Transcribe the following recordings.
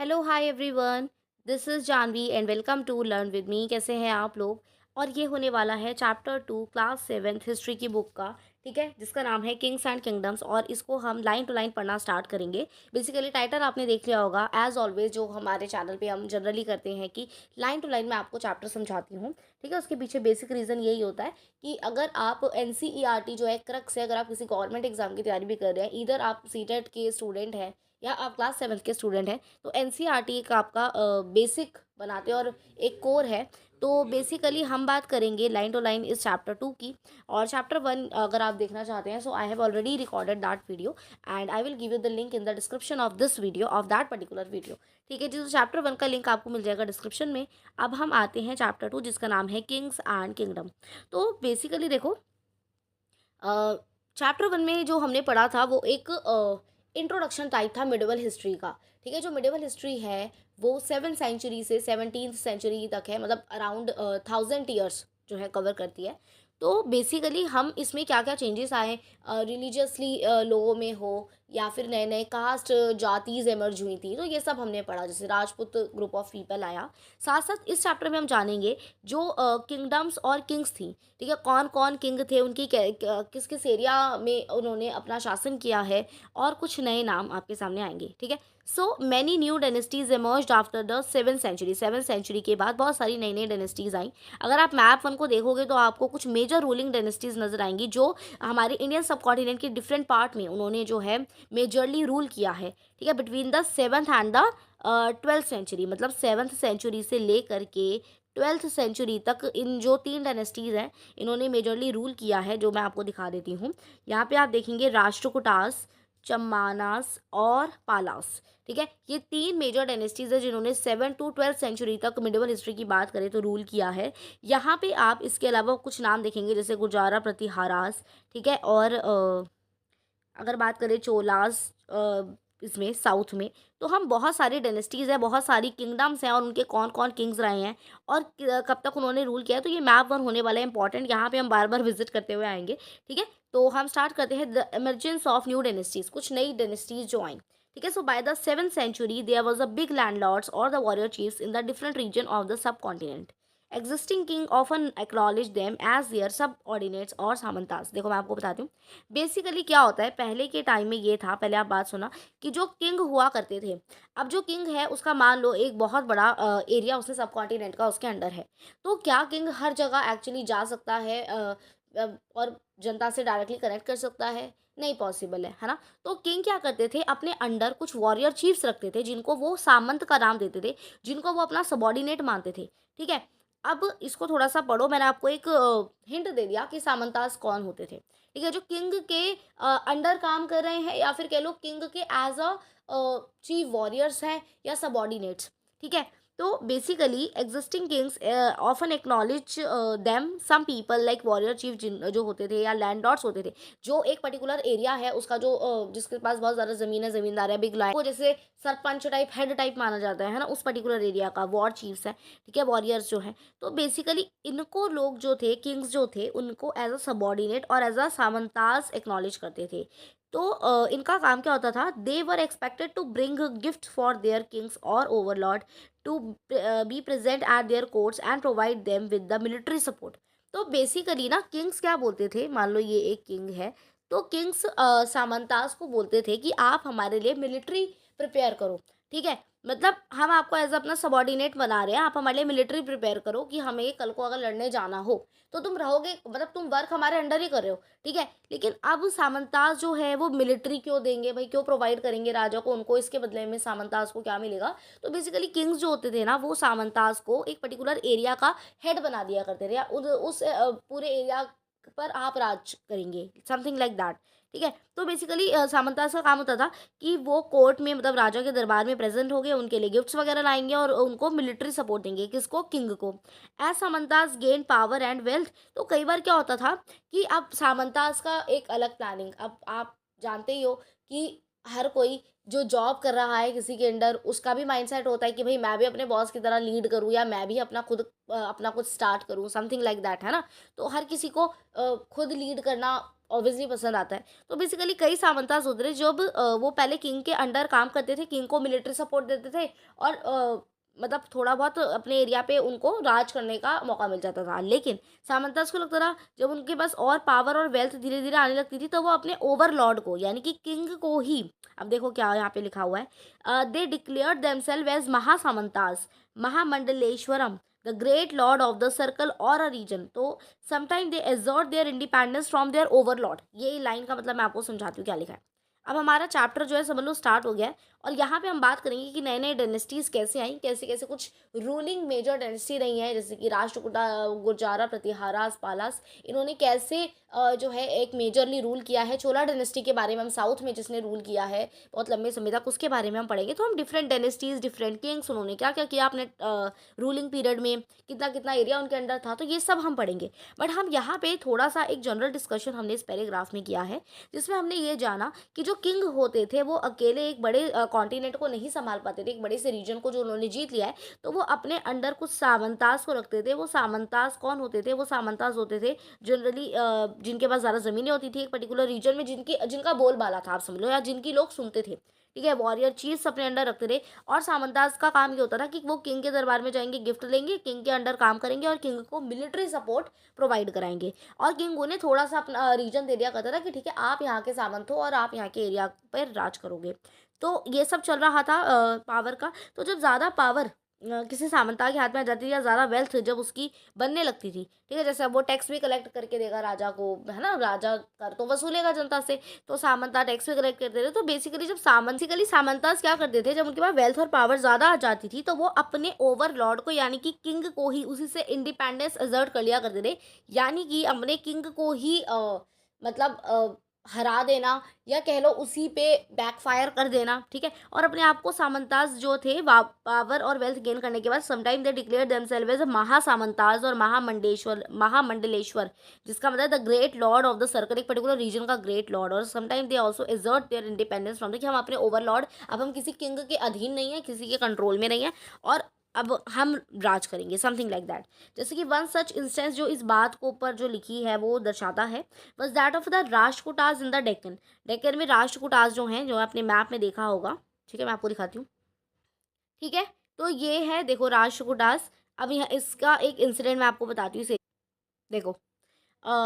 Hello hi everyone. This is Janvi and welcome to learn with me. कैसे हैं आप लोग? और ये होने वाला है चैप्टर 2 क्लास 7 हिस्ट्री की बुक का। ठीक है, जिसका नाम है किंग्स एंड किंगडम्स, और इसको हम लाइन टू लाइन पढ़ना स्टार्ट करेंगे। बेसिकली टाइटल आपने देख लिया होगा। एज ऑलवेज जो हमारे चैनल पे हम जनरली करते हैं कि लाइन टू लाइन मैं आपको चैप्टर समझाती हूँ। ठीक है, उसके पीछे बेसिक रीज़न यही होता है कि अगर आप एन जो है क्रक्स है, अगर आप किसी गवर्नमेंट एग्जाम की तैयारी भी कर रहे हैं, इधर आप सीटेट के स्टूडेंट हैं या आप क्लास 7 के स्टूडेंट हैं, तो एनसीईआरटी एक आपका बेसिक बनाते हैं और एक कोर है। तो बेसिकली हम बात करेंगे लाइन टू लाइन इस चैप्टर 2 की। और चैप्टर 1 अगर आप देखना चाहते हैं, so I have already recorded that video and I will give you the link in the description of this video of that particular video. ठीक है जी, तो चैप्टर 1 का लिंक आपको मिल जाएगा डिस्क्रिप्शन में। अब हम आते हैं चैप्टर 2, जिसका नाम है किंग्स एंड किंगडम। तो बेसिकली देखो, चैप्टर 1 में जो हमने पढ़ा था वो एक इंट्रोडक्शन टाइप था मिडिवल हिस्ट्री का। ठीक है, जो मिडिवल हिस्ट्री है वो 7th सेंचुरी से 17th सेंचुरी तक है, मतलब अराउंड 1000 ईयर्स जो है कवर करती है। तो बेसिकली हम इसमें क्या क्या चेंजेस आए रिलीजियसली लोगों में हो, या फिर नए नए कास्ट जातीज एमर्ज हुई थी, तो ये सब हमने पढ़ा। जैसे राजपूत ग्रुप ऑफ पीपल आया। साथ साथ इस चैप्टर में हम जानेंगे जो किंगडम्स और किंग्स थी। ठीक है, कौन कौन किंग थे, उनकी किस किस एरिया में उन्होंने अपना शासन किया है, और कुछ नए नाम आपके सामने आएंगे। ठीक है, so many new dynasties emerged after the 7th century. 7th century के बाद बहुत सारी नई नई डेनेस्टीज आई। अगर आप मैप 1 को देखोगे तो आपको कुछ मेजर रूलिंग डेनेस्टीज नजर आएंगी जो हमारे इंडियन सब कॉन्टिनेंट के डिफरेंट पार्ट में उन्होंने जो है मेजरली रूल किया है। ठीक है, between the 7th and the 12th century, मतलब 7th सेंचुरी से लेकर के 12th सेंचुरी तक इन जो 3 डायनेस्टीज़ हैं, इन्होंने मेजरली रूल किया है, जो मैं आपको दिखा देती हूँ। यहाँ पे आप देखेंगे राष्ट्रकूटास, चम्मानास और पालास। ठीक है, ये 3 मेजर डायनेस्टीज़ है जिन्होंने 7 to 12th सेंचुरी तक मिडिवल हिस्ट्री की बात करें तो रूल किया है। यहाँ पे आप इसके अलावा कुछ नाम देखेंगे, जैसे गुजारा प्रतिहारास। ठीक है, और अगर बात करें चोलास इसमें साउथ में, तो हम बहुत सारी डायनेस्टीज़ हैं, बहुत सारी किंगडम्स हैं, और उनके कौन कौन किंग्स रहे हैं और कब तक उन्होंने रूल किया है, तो ये मैप 1 होने वाला है इंपॉर्टेंट। यहाँ पे हम बार बार विजिट करते हुए आएंगे। ठीक है, तो हम स्टार्ट करते हैं the emergence of new dynasties, कुछ नई डायनेस्टीज जो आई। ठीक है, so by the 7th century there was a big landlords और the warrior chiefs in the different region of the subcontinent. Existing king often acknowledge them as their subordinates और सामंतास। देखो मैं आपको बताती हूँ बेसिकली क्या होता है। पहले के टाइम में ये था, पहले आप बात सुना, कि जो किंग हुआ करते थे, अब जो किंग है उसका मान लो एक बहुत बड़ा एरिया उसने सब कॉन्टिनेंट का उसके अंडर है। तो क्या किंग हर जगह एक्चुअली जा सकता है और जनता से डायरेक्टली कनेक्ट कर सकता है? नहीं पॉसिबल है ना। तो किंग क्या करते थे, अपने अंडर कुछ वॉरियर चीफ्स रखते थे जिनको वो सामंत का नाम देते थे, जिनको वो अपना सबॉर्डिनेट मानते थे। ठीक है, अब इसको थोड़ा सा पढ़ो। मैंने आपको एक हिंट दे दिया कि सामंतास कौन होते थे। ठीक है, जो किंग के अंडर काम कर रहे हैं, या फिर कह लो किंग के एज अ चीफ वॉरियर्स हैं या सबॉर्डिनेट्स। ठीक है, तो basically existing kings often acknowledge them some people like warrior chief, जिन जो होते थे, या लैंडलॉर्ड्स होते थे, जो एक पर्टिकुलर एरिया है उसका जो जिसके पास बहुत ज़्यादा ज़मीन है, ज़मींदार है, बिग लैंड, वो जैसे सरपंच टाइप, हेड टाइप माना जाता है ना, उस पर्टिकुलर एरिया का वॉर चीफ्स है। ठीक है, वॉरियर्स जो हैं, तो बेसिकली इनको लोग जो थे, किंग्स जो थे, उनको एज अ सबॉर्डिनेट और एज अ सामंताज एक्नॉलेज करते थे। तो इनका काम क्या होता था, they were expected to bring gift for their kings और overlord to be present at their courts and provide them with the military support. तो बेसिकली ना किंग्स क्या बोलते थे, मान लो ये एक किंग है, तो किंग्स सामंतास को बोलते थे कि आप हमारे लिए मिलिट्री प्रिपेयर करो। ठीक है, मतलब हम आपको एज अपना सबॉर्डिनेट बना रहे हैं, आप हमारे लिए मिलिट्री प्रिपेयर करो कि हमें कल को अगर लड़ने जाना हो तो तुम रहोगे, मतलब तुम वर्क हमारे अंडर ही कर रहे हो। ठीक है, लेकिन अब सामंतास जो है वो मिलिट्री क्यों देंगे भाई, क्यों प्रोवाइड करेंगे राजा को, उनको इसके बदले में सामंतास को क्या मिलेगा? तो बेसिकली किंग्स जो होते थे ना, वो सामंतास को एक पर्टिकुलर एरिया का हेड बना दिया करते थे, या उस पूरे एरिया पर आप राज करेंगे, समथिंग लाइक दैट। ठीक है, तो बेसिकली सामंतास का काम होता था कि वो कोर्ट में, मतलब राजा के दरबार में प्रेजेंट हो गए, उनके लिए गिफ्ट्स वगैरह लाएंगे और उनको मिलिट्री सपोर्ट देंगे, किसको? किंग को। As samantas gain power and wealth. तो कई बार क्या होता था कि अब सामंतास का एक अलग प्लानिंग, अब आप जानते ही हो कि हर कोई जो जॉब कर रहा है किसी के अंडर, उसका भी माइंडसेट होता है कि भाई मैं भी अपने बॉस की तरह लीड करूँ, या मैं भी अपना अपना कुछ स्टार्ट करूँ, समथिंग लाइक दैट, है ना। तो हर किसी को खुद लीड करना ऑब्वियसली पसंद आता है। तो बेसिकली कई सामंताज होते थे जब वो पहले किंग के अंडर काम करते थे, किंग को मिलिट्री सपोर्ट देते थे और मतलब थोड़ा बहुत अपने एरिया पे उनको राज करने का मौका मिल जाता था। लेकिन सामंताज को लगता था जब उनके पास और पावर और वेल्थ धीरे धीरे आने लगती थी तो वो अपने ओवरलॉर्ड को यानी कि किंग को ही, अब देखो क्या यहाँ पे लिखा हुआ है, they declared themselves as mahasamantas mahamandaleshvaram the great lord of the circle और अ रीजन। तो sometime they assert their independence from their overlord. ये लाइन का मतलब मैं आपको समझाती हूँ क्या लिखा है। अब हमारा चैप्टर जो है समझ लो स्टार्ट हो गया है और यहाँ पे हम बात करेंगे कि नए नए डायनेस्टीज कैसे आई, कैसे कैसे कुछ रूलिंग मेजर डायनेस्टी रही है, जैसे कि राष्ट्रकूटा, गुर्जारा, प्रतिहारास, पालास, इन्होंने कैसे जो है एक मेजरली रूल किया है। चोला डायनेस्टी के बारे में हम साउथ में जिसने रूल किया है बहुत लंबे समय तक, उसके बारे में हम पढ़ेंगे। तो हम डिफरेंट डायनेस्टीज, डिफरेंट किंग्स, उन्होंने क्या क्या किया अपने रूलिंग पीरियड में, कितना कितना एरिया उनके अंडर था, तो ये सब हम पढ़ेंगे। बट हम यहाँ पे थोड़ा सा एक जनरल डिस्कशन हमने इस पैराग्राफ में किया है जिसमें हमने ये जाना कि जो किंग होते थे वो अकेले एक बड़े कॉन्टिनेंट को नहीं संभाल पाते थे, एक बड़े से रीजन को जो उन्होंने जीत लिया है तो वो अपने अंडर कुछ सामंताज को रखते थे। वो सामंताज कौन होते थे? वो सामंताज होते थे जनरली जिनके पास ज़्यादा ज़मीनें होती थी एक पर्टिकुलर रीजन में, जिनका बोलबाला था, आप समझ लो, या जिनकी लोग सुनते थे, ठीक है। वॉरियर चीफ्स अपने अंडर रखते थे और सामंताज का काम ये होता था कि वो किंग के दरबार में जाएंगे, गिफ्ट लेंगे, किंग के अंडर काम करेंगे और किंग को मिलिट्री सपोर्ट प्रोवाइड कराएंगे और किंग उन्हें थोड़ा सा अपना रीजन दे दिया करता था कि ठीक है आप यहाँ के सामंत हो और आप यहाँ के एरिया पर राज करोगे। तो ये सब चल रहा था पावर का। तो जब ज़्यादा पावर किसी सामंता के हाथ में आ जाती थी या ज़्यादा वेल्थ जब उसकी बनने लगती थी, ठीक है, जैसे अब वो टैक्स भी कलेक्ट करके देगा राजा को, है ना, राजा कर तो वसूलेगा जनता से, तो सामंता टैक्स भी कलेक्ट करते थे। तो बेसिकली जब सामंतास क्या करते थे, जब उनके पास वेल्थ और पावर ज़्यादा आ जाती थी तो वो अपने ओवरलॉर्ड को यानी कि किंग को ही उसी से इंडिपेंडेंस असर्ट कर लिया करते थे, यानी कि अपने किंग को ही मतलब हरा देना या कह लो उसी पे बैकफायर कर देना, ठीक है। और अपने आप को सामंताज जो थे पावर और वेल्थ गेन करने के बाद sometime they declare themselves as mahasamantas और महामंडलेश्वर, जिसका मतलब the great lord of the circle, एक पर्टिकुलर रीजन का ग्रेट लॉर्ड। और sometime they also assert their independence from the, कि हम अपने ओवरलॉर्ड, अब हम किसी किंग के अधीन नहीं है, किसी के कंट्रोल में नहीं है और अब हम राज करेंगे, समथिंग लाइक दैट। जैसे कि वन सच इंस्टेंस जो इस बात को ऊपर जो लिखी है वो दर्शाता है, was that of the Rashtrakutas in the Deccan. Deccan में राष्ट्रकूटाज जो हैं, जो आपने मैप में देखा होगा, ठीक है, मैं आपको दिखाती हूँ, ठीक है। तो ये है, देखो, राष्ट्रकूटाज। अब यहाँ इसका एक इंसिडेंट मैं आपको बताती हूँ इसे देखो।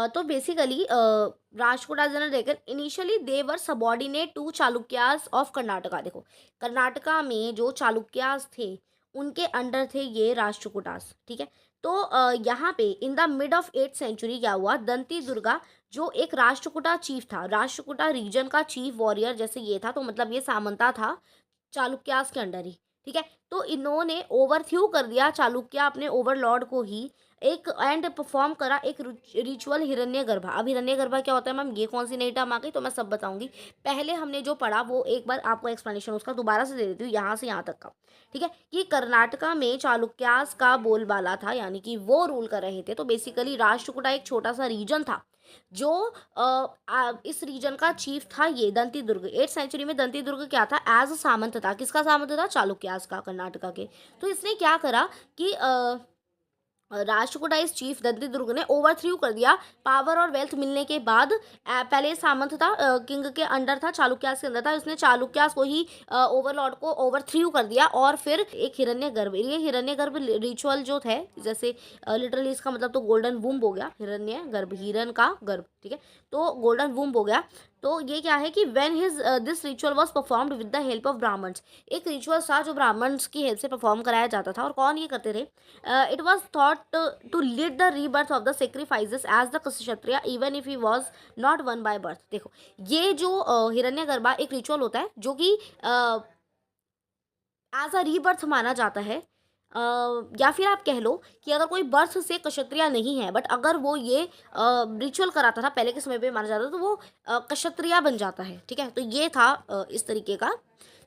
तो basically Rashtrakutas in the Deccan initially they were subordinate to Chalukyas of Karnataka. देखो, कर्नाटका में जो चालुक्यास थे उनके अंडर थे ये राष्ट्रकूटास, ठीक है। तो यहाँ पे in the mid of 8th century क्या हुआ, दंती दुर्गा जो एक राष्ट्रकूटा चीफ था, राष्ट्रकूटा रीजन का चीफ वॉरियर जैसे ये था, तो मतलब ये सामंता था चालुक्यास के अंडर ही, ठीक है। तो इन्होंने ओवरथ्रू कर दिया चालुक्य अपने ओवरलॉर्ड को ही, एक एंड परफॉर्म करा एक रिचुअल हिरण्यगर्भा। अब हिरण्यगर्भा क्या होता है मैम, ये कौन सी नई टर्म आ गई, तो मैं सब बताऊंगी। पहले हमने जो पढ़ा वो एक बार आपको एक्सप्लेनेशन उसका दोबारा से दे देती हूँ, यहाँ से यहाँ तक का, ठीक है। कि कर्नाटका में चालुक्यास का बोलबाला था, यानी कि वो रूल कर रहे थे। तो बेसिकली राष्ट्रकूटा एक छोटा सा रीजन था जो इस रीजन का चीफ था ये दंती दुर्ग। 8th सेंचुरी में दंती दुर्ग क्या था, एज अ सामंत था। किसका सामंत था? चालुक्यास का, कर्नाटका के। तो इसने क्या करा कि राष्ट्रकूटा इस चीफ दंती दुर्ग ने ओवरथ्रू कर दिया पावर और वेल्थ मिलने के बाद। पहले सामंत था, किंग के अंडर था, चालुक्यास के अंदर था, उसने चालुक्यास को ही ओवरलॉर्ड को ओवरथ्रू कर दिया और फिर एक हिरण्यगर्भ, ये हिरण्यगर्भ रिचुअल जो थे, जैसे लिटरली इसका मतलब तो गोल्डन वूम्ब हो गया, हिरण्यगर्भ, हिरण का गर्भ, ठीक है, तो गोल्डन वूम्ब हो गया। तो ये क्या है कि when his this ritual was performed with the help of brahmins, एक रिचुअल था जो ब्राह्मण्स की हेल्प से परफॉर्म कराया जाता था। और कौन ये करते थे? It was thought to lead the rebirth of the sacrifices as the kshatriya even if he was not one by birth. देखो, ये जो हिरण्यगर्भा एक रिचुअल होता है जो कि एज अ रीबर्थ माना जाता है, या फिर आप कह लो कि अगर कोई बर्थ से क्षत्रिय नहीं है बट अगर वो ये रिचुअल कराता था पहले के समय पे माना जाता था तो वो क्षत्रिय बन जाता है, ठीक है। तो ये था इस तरीके का।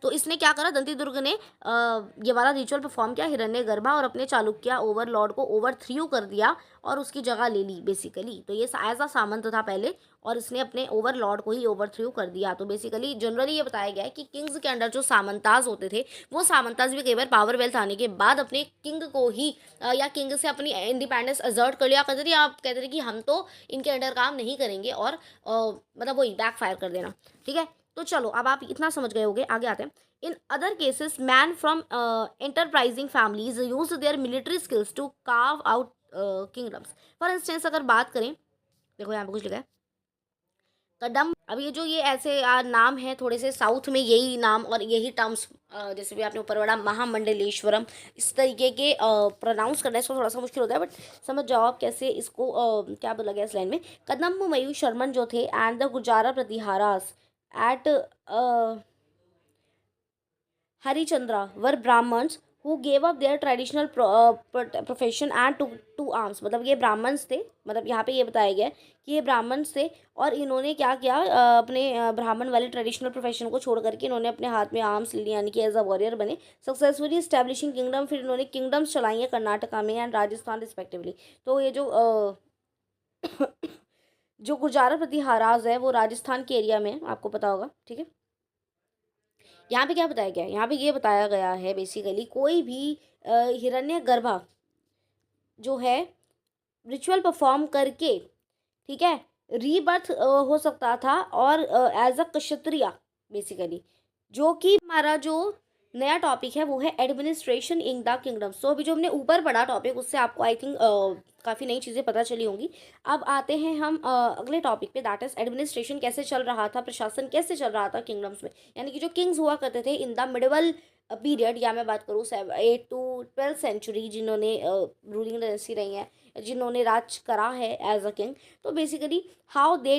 तो इसने क्या करा, दंती दुर्ग ने ये वाला रिचुअल परफॉर्म किया हिरण्यगर्भा, और अपने चालुक्य ओवरलॉर्ड को ओवरथ्रू कर दिया और उसकी जगह ले ली बेसिकली। तो ये एज अ सामंत था पहले, और इसने अपने ओवरलॉर्ड को ही ओवरथ्रू कर दिया। तो बेसिकली जनरली ये बताया गया है कि किंग्स के अंडर जो सामंताज होते थे, वो सामंताज भी कई बार पावर वेल्थ आने के बाद अपने किंग को ही या किंग से अपनी इंडिपेंडेंस असर्ट कर लिया करते थे, या आप कहते थे कि हम तो इनके अंडर काम नहीं करेंगे, और मतलब वही बैक फायर कर देना। ठीक है, तो चलो अब आप इतना समझ गए होगे, आगे आते हैं। In other cases man from enterprising families use their military skills to carve out kingdoms. For instance अगर बात करें, देखो यहाँ पे कुछ लिखा है कदम। अब ये जो ये ऐसे नाम है थोड़े से साउथ में, यही नाम और यही टर्म्स जैसे भी आपने ऊपर पढ़ा महामंडलेश्वरम, इस तरीके के प्रोनाउंस करना इसको थोड़ा सा मुश्किल होता है, बट समझ जाओ आप कैसे इसको क्या बोला गया इस लाइन में। कदम मयू शर्मन जो थे and the Gujara Pratiharas at Harichandra were Brahmanas who gave up their traditional profession and to arms. मतलब ये ब्राह्मण्स थे, मतलब यहाँ पे ये बताया गया है कि ये ब्राह्मण्स थे और इन्होंने क्या किया, अपने ब्राह्मण वाले ट्रेडिशनल प्रोफेशन को छोड़ करके इन्होंने अपने हाथ में आर्म्स ले लिया, यानी कि एज अ वॉरियर बने। सक्सेसफुली इस्टेब्लिशिंग किंगडम, फिर इन्होंने किंगडम्स चलाई हैं कर्नाटका में एंड राजस्थान रिस्पेक्टिवली। तो ये जो जो गुर्जर प्रतिहाराज है वो राजस्थान के एरिया में है, आपको पता होगा। ठीक है, यहाँ पे क्या बताया गया है, यहाँ पे ये बताया गया है बेसिकली कोई भी हिरण्यगर्भा जो है रिचुअल परफॉर्म करके, ठीक है, रीबर्थ हो सकता था, और एज अ क्षत्रिय बेसिकली। जो कि हमारा जो नया टॉपिक है वो है एडमिनिस्ट्रेशन इन द किंगडम। सो अभी जो हमने ऊपर पढ़ा टॉपिक, उससे आपको आई थिंक काफ़ी नई चीज़ें पता चली होंगी। अब आते हैं हम अगले टॉपिक पे, दैट इज एडमिनिस्ट्रेशन कैसे चल रहा था, प्रशासन कैसे चल रहा था किंगडम्स में, यानी कि जो किंग्स हुआ करते थे इन द मिडिवल पीरियड, या मैं बात करूँ 8 to 12th सेंचुरी, जिन्होंने रूलिंग डायनेस्टी रही है, जिन्होंने राज करा है एज अ किंग। तो basically how they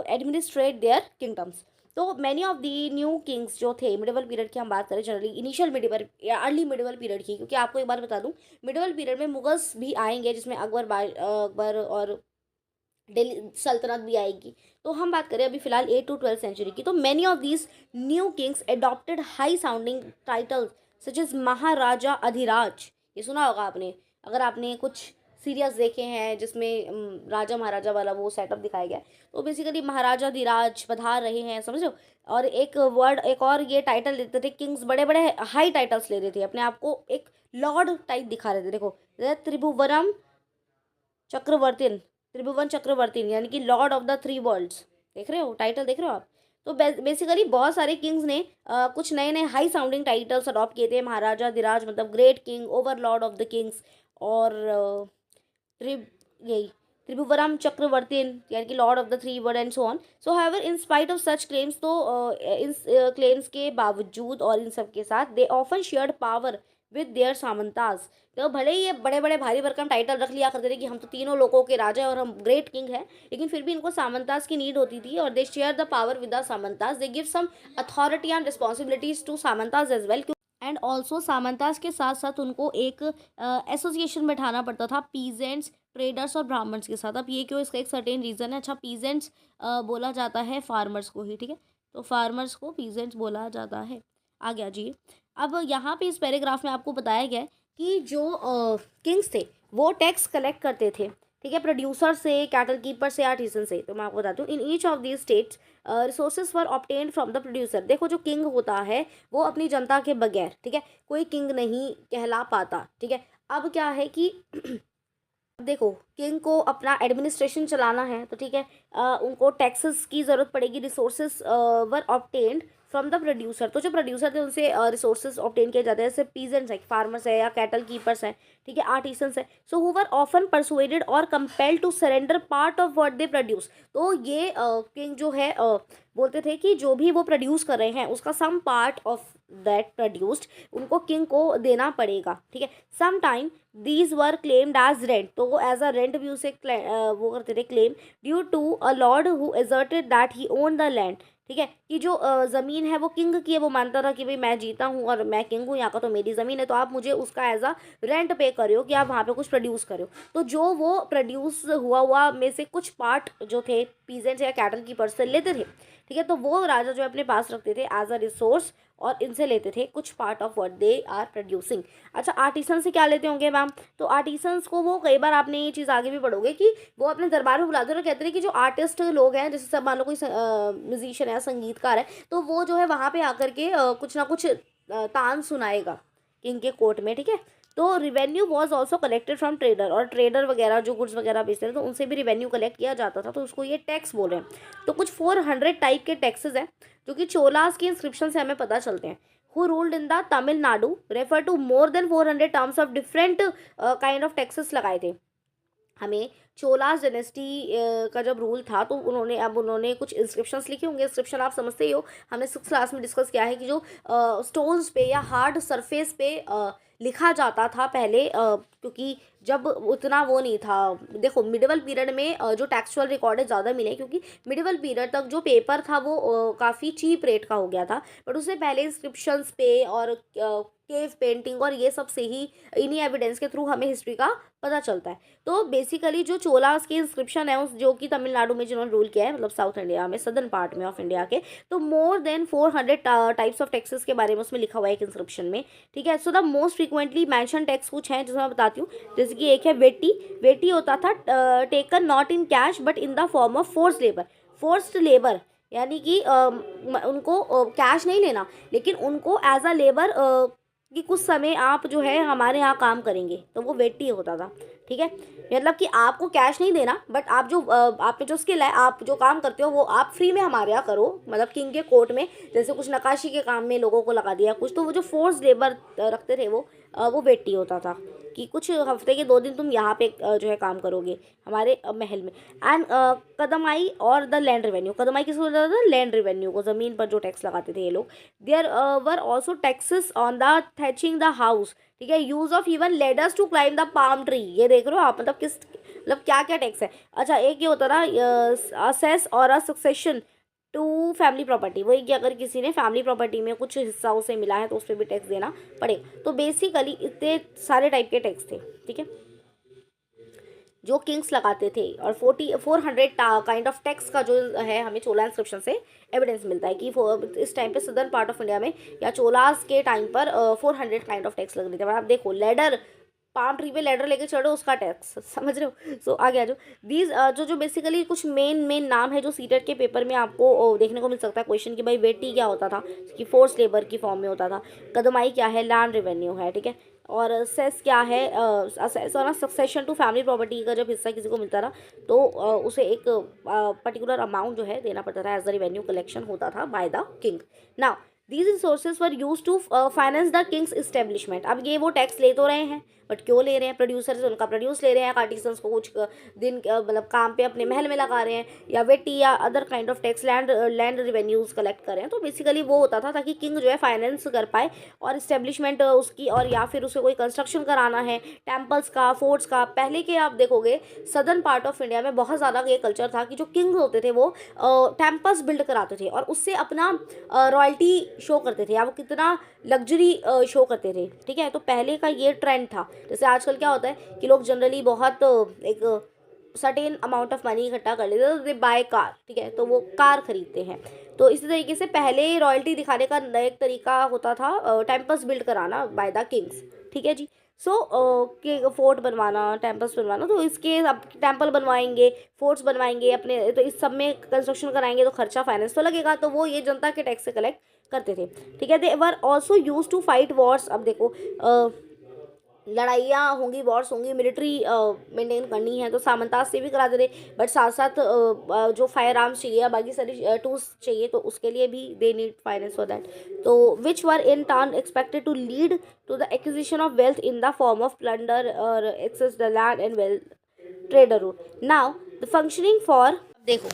administrate their kingdoms. तो many of the new kings जो थे मिडिवल पीरियड की हम बात करें, जनरली इनिशियल मिडिवल या अर्ली मिडिवल पीरियड की, क्योंकि आपको एक बार बता दूं मिडिवल पीरियड में मुगल्स भी आएंगे, जिसमें अकबर और दिल्ली सल्तनत भी आएगी। तो हम बात करें अभी फिलहाल 8 to 12th सेंचुरी की, तो many of these new kings adopted high sounding titles such as maharaja adhiraj. ये सुना होगा आपने, अगर आपने कुछ सीरियस देखे हैं जिसमें राजा महाराजा वाला वो सेटअप दिखाया गया है। तो बेसिकली महाराजा धीराज पधार रहे हैं, समझ लो। और एक वर्ड, एक और ये टाइटल देते थे किंग्स, बड़े बड़े हाई टाइटल्स ले रहे थे अपने आप को, एक लॉर्ड टाइप दिखा रहे थे। देखो त्रिभुवनम चक्रवर्ती, त्रिभुवन चक्रवर्ती, यानी कि Lord of the three world's, देख रहे हो टाइटल, देख रहे हो आप। तो बेसिकली बहुत सारे किंग्स ने कुछ नए नए हाई साउंडिंग टाइटल्स अडॉप्ट किए थे। महाराजा धीराज मतलब great king, Overlord of the Kings, और यही त्रिभुवनम चक्रवर्ती यानी कि Lord of the three world and so on. So however in spite of such claims, तो इन क्लेम्स के बावजूद और इन सब के साथ they often shared power with their samantas. तो भले ही ये बड़े बड़े भारी भरकम टाइटल रख लिया करते थे कि हम तो तीनों लोगों के राजा और हम ग्रेट किंग हैं, लेकिन फिर भी इनको सामंताज की नीड होती थी, और they share the power with the samantas. They give some authority and responsibilities to samantas as well. And also samantas के साथ साथ उनको एक एसोसिएशन बैठाना पड़ता था पीजेंट्स, ट्रेडर्स और ब्राह्मण्स के साथ। अब ये क्यों, इसका एक सर्टेन रीज़न है। अच्छा, पीजेंट्स बोला जाता है फार्मर्स को ही, ठीक है, तो फार्मर्स को पीजेंट्स बोला जाता है। आ गया जी। अब यहाँ पे इस पैराग्राफ में आपको बताया गया है कि जो किंग्स थे वो टैक्स कलेक्ट करते थे, ठीक है, प्रोड्यूसर से, कैटल कीपर से, आर्टिसन से। तो मैं आपको बताती हूँ, in each of these states resources were obtained from the producer. देखो जो किंग होता है वो अपनी जनता के बगैर, ठीक है, कोई किंग नहीं कहला पाता, ठीक है। अब क्या है कि देखो किंग को अपना एडमिनिस्ट्रेशन चलाना है, तो ठीक है, उनको टैक्सेस की ज़रूरत पड़ेगी। Resources were obtained from the producer, तो जो प्रोड्यूसर थे उनसे रिसोर्सेज ऑब्टेन किए जाते हैं, जैसे पीजेंट्स है, फार्मर्स है या कैटल कीपर्स हैं, ठीक है, आर्टिसंस है। So who were often persuaded और compelled to surrender part of what they produce. तो ये किंग जो है बोलते थे कि जो भी वो प्रोड्यूस कर रहे हैं उसका some part of that produced उनको किंग को देना पड़ेगा, ठीक है। Some time these were claimed as rent, तो वो एज अ रेंट भी उसे वो करते थे claim, due to a lord who asserted that he own the land, ठीक है, कि जो ज़मीन है वो किंग की है, वो मानता था कि भाई मैं जीता हूँ और मैं किंग हूँ, यहाँ का तो मेरी ज़मीन है, तो आप मुझे उसका एज अ रेंट पे कर रहे हो कि आप वहाँ पे कुछ प्रोड्यूस करो। तो जो वो प्रोड्यूस हुआ में से कुछ पार्ट जो थे पीजेंट्स या कैटल कीपर्स से लेते थे, ठीक है। तो वो राजा जो है अपने पास रखते थे एज अ रिसोर्स और इनसे लेते थे कुछ part of what they are producing. अच्छा, आर्टिसन से क्या लेते होंगे मैम? तो आर्टिसंस को वो कई बार आपने ये चीज़ आगे भी पढ़ोगे कि वो अपने दरबार में बुलाते हैं और कहते हैं कि जो आर्टिस्ट लोग हैं, जैसे सब मान लो कोई म्यूजिशियन है, संगीतकार है, तो वो जो है वहाँ पे आकर के कुछ ना कुछ तान सुनाएगा किंग के कोर्ट में, ठीक है। तो revenue was also collected from trader, और ट्रेडर वगैरह जो गुड्स वगैरह बेचते हैं तो उनसे भी रिवेन्यू कलेक्ट किया जाता था, तो उसको ये टैक्स बोल रहे हैं। तो कुछ 400 टाइप के टैक्सेस हैं जो कि चोलास के इंस्क्रिप्शन से हमें पता चलते हैं। Who ruled in the Tamil Nadu refer to more than 400 terms of different kind of taxes लगाए थे हमें। चोलास डायनेस्टी का जब रूल था तो उन्होंने कुछ इंस्क्रिप्शंस लिखे होंगे। इंस्क्रिप्शन आप समझते ही हो, हमने 6th क्लास में डिस्कस किया है कि जो स्टोन्स पे या हार्ड सरफेस पे लिखा जाता था पहले, क्योंकि जब उतना वो नहीं था। देखो मिडिवल पीरियड में जो टेक्सचुअल रिकॉर्ड ज़्यादा मिले, क्योंकि मिडिवल पीरियड तक जो पेपर था वो काफ़ी चीप रेट का हो गया था, बट उससे पहले इंस्क्रिप्शंस पे और केव पेंटिंग और ये सब से ही, इन्हीं एविडेंस के थ्रू हमें हिस्ट्री का पता चलता है। तो बेसिकली जो चोलास के इंस्क्रिप्शन है उस जो कि तमिलनाडु में जिन्होंने रूल किया है, मतलब साउथ इंडिया में, सदर्न पार्ट में ऑफ इंडिया के, तो मोर देन 400 टाइप्स ऑफ टैक्सेस के बारे में उसमें लिखा हुआ है एक इंस्क्रिप्शन में, ठीक है। So the most frequently mention tax कुछ हैं जिसमें मैं बताती हूँ। जैसे कि एक है वेटी। वेटी होता था taken not in cash but in the form of force labour. Forced labour यानी कि उनको कैश नहीं लेना, लेकिन उनको एज अ लेबर कि कुछ समय आप जो है हमारे यहाँ काम करेंगे, तो वो वेटी होता था, ठीक है। मतलब कि आपको कैश नहीं देना, बट आप जो आप में जो स्किल है, आप जो काम करते हो वो आप फ्री में हमारे यहाँ करो, मतलब किंग के कोर्ट में जैसे कुछ नक्काशी के काम में लोगों को लगा दिया कुछ, तो वो जो फोर्स लेबर रखते थे वो वेटी होता था कि कुछ हफ्ते के 2 दिन तुम यहाँ पे जो है काम करोगे हमारे महल में। एंड कदमाई और द लैंड रेवेन्यू। कदमाई किसको बोला जाता था? लैंड रेवेन्यू को, ज़मीन पर जो टैक्स लगाते थे ये लोग। There were also taxes on the thatching the house, ठीक है। Use of even ladders to climb the palm tree. ये देख रहे हो आप, मतलब किस, मतलब क्या क्या टैक्स है। अच्छा, एक ये होता था असेस और a succession to family property. वही कि अगर किसी ने फैमिली प्रॉपर्टी में कुछ हिस्सा उसे मिला है तो उस पर भी टैक्स देना पड़ेगा। तो बेसिकली इतने सारे टाइप के टैक्स थे, ठीक है, जो किंग्स लगाते थे। और 400 काइंड ऑफ टैक्स का जो है हमें चोला इंस्क्रिप्शन से एविडेंस मिलता है कि इस टाइम पे सदर्न पार्ट ऑफ इंडिया में या चोलास के टाइम पर 400 काइंड ऑफ टैक्स लग रहे थे। आप देखो, लेडर, पाम ट्री पे लेडर लेके चढ़ो, उसका टैक्स, समझ रहे हो। सो आगे आ जाओ। दीज जो बेसिकली कुछ मेन नाम है जो सीटेट के पेपर में आपको देखने को मिल सकता है क्वेश्चन कि भाई वेटी क्या होता था, कि फोर्स लेबर की फॉर्म में होता था। कदमाई क्या है? लैंड रेवेन्यू है, ठीक है। और सेस क्या है? सेस और सक्सेशन टू फैमिली प्रॉपर्टी का जब हिस्सा किसी को मिलता था तो उसे एक पर्टिकुलर अमाउंट जो है देना पड़ता था, एज द रेवेन्यू कलेक्शन होता था by the king. Now these resources were use to finance the king's establishment. अब ये वो टैक्स ले तो रहे हैं, बट क्यों ले रहे हैं? प्रोड्यूसर से उनका प्रोड्यूस ले रहे हैं, आर्टिसंस को कुछ दिन मतलब काम पे अपने महल में लगा रहे हैं, या वेटी या other kind of tax, land revenues collect कर रहे हैं। तो बेसिकली वो होता था ताकि किंग जो है फाइनेंस कर पाए और इस्टेब्लिशमेंट उसकी, और या फिर उसे कोई कंस्ट्रक्शन कराना है टेम्पल्स का, फोर्ट्स का। पहले के आप देखोगे सदर्न पार्ट ऑफ इंडिया में बहुत ज़्यादा ये कल्चर था कि जो किंग होते थे वो टेम्पल्स बिल्ड कराते थे और उससे अपना रॉयल्टी शो करते थे, या वो कितना लग्जरी शो करते थे, ठीक है। तो पहले का ये ट्रेंड था। जैसे आजकल क्या होता है कि लोग जनरली बहुत एक सर्टेन अमाउंट ऑफ मनी इकट्ठा कर लेते हैं, तो दे बाय कार, ठीक है, तो वो कार खरीदते हैं। तो इसी तरीके से पहले रॉयल्टी दिखाने का एक तरीका होता था टेम्पल्स बिल्ड कराना बाय द किंग्स, ठीक है जी। सो के फोर्ट बनवाना, टेम्पल्स बनवाना, तो इसके अब टेम्पल बनवाएंगे, फोर्ट्स बनवाएंगे अपने, तो इस सब में कंस्ट्रक्शन कराएंगे तो खर्चा फाइनेंस तो लगेगा, तो वो ये जनता के टैक्स से कलेक्ट करते थे, ठीक है। They were also use to fight wars. अब देखो लड़ाइयाँ होंगी, वॉर्स होंगी, मिलिट्री मेंटेन करनी है तो सामंताज से भी करा दे रहे, बट साथ साथ जो फायर आर्म्स चाहिए या बाकी सारी टूल्स चाहिए तो उसके लिए भी they need finance for that. तो which were in turn expected to lead to the acquisition of wealth in the form of plunder और access the land and wealth trader rule. Now the functioning for, देखो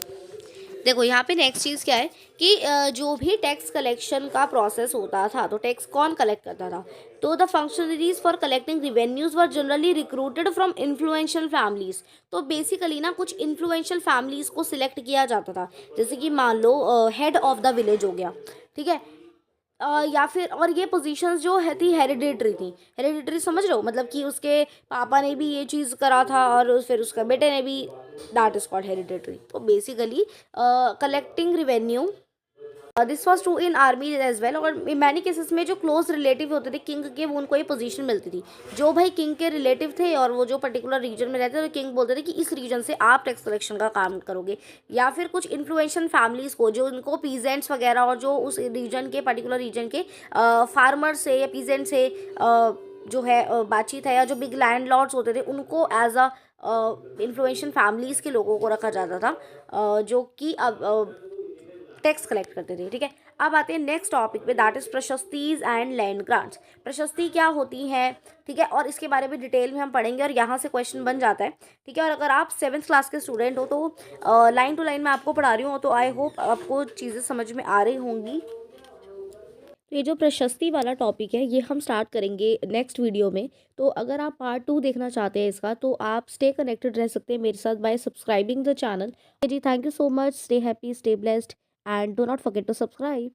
देखो यहाँ पे next चीज़ क्या है कि जो भी टैक्स कलेक्शन का प्रोसेस होता था तो टैक्स कौन कलेक्ट करता था? तो the functionaries for collecting revenues were generally recruited from influential families. तो बेसिकली ना कुछ इन्फ्लुएंशियल फैमिलीज को सिलेक्ट किया जाता था, जैसे कि मान लो हेड ऑफ द विलेज हो गया, ठीक है, या फिर, और ये पोजीशंस जो है थी हेरिडिटरी थी। हेरिडिटरी समझ रहे हो, मतलब कि उसके पापा ने भी ये चीज़ करा था और फिर उसका बेटे ने भी, दैट इज कॉल्ड हेरिडिटरी। तो basically collecting revenue this was true in army as well. और मैनी केसेस में जो क्लोज रिलेटिव होते थे किंग के, वो उनको ये पोजीशन मिलती थी। जो भाई किंग के रिलेटिव थे और वो जो पर्टिकुलर रीजन में रहते थे, तो किंग बोलते थे कि इस रीजन से आप टैक्स कलेक्शन का काम करोगे। या फिर कुछ इन्फ्लुएंशियल फैमिलीज को, जो उनको पीजेंट्स वगैरह और जो उस रीजन के, पर्टिकुलर रीजन के फार्मर से या पीजेंट से जो है बातचीत है, या जो बिग लैंड लॉर्ड्स होते थे, उनको एज अ इन्फ्लुएंशियल फैमिलीज के लोगों को रखा जाता था, जो कि अब टैक्स कलेक्ट करते थे। ठीक है, अब आते हैं नेक्स्ट टॉपिक पे, that is prashastis and land grants. Prashasti क्या होती है, ठीक है, और इसके बारे में डिटेल में हम पढ़ेंगे, और यहाँ से क्वेश्चन बन जाता है। ठीक है, और अगर आप 7th क्लास के स्टूडेंट हो तो लाइन टू लाइन मैं आपको पढ़ा रही हूँ, तो आई होप आपको चीज़ें समझ में आ रही होंगी। तो ये जो प्रशस्ति वाला टॉपिक है, ये हम स्टार्ट करेंगे नेक्स्ट वीडियो में। तो अगर आप पार्ट 2 देखना चाहते हैं इसका, तो आप स्टे कनेक्टेड रह सकते हैं मेरे साथ बाय सब्सक्राइबिंग द चैनल। जी, thank you so much, stay happy, stay blessed, and do not forget to subscribe.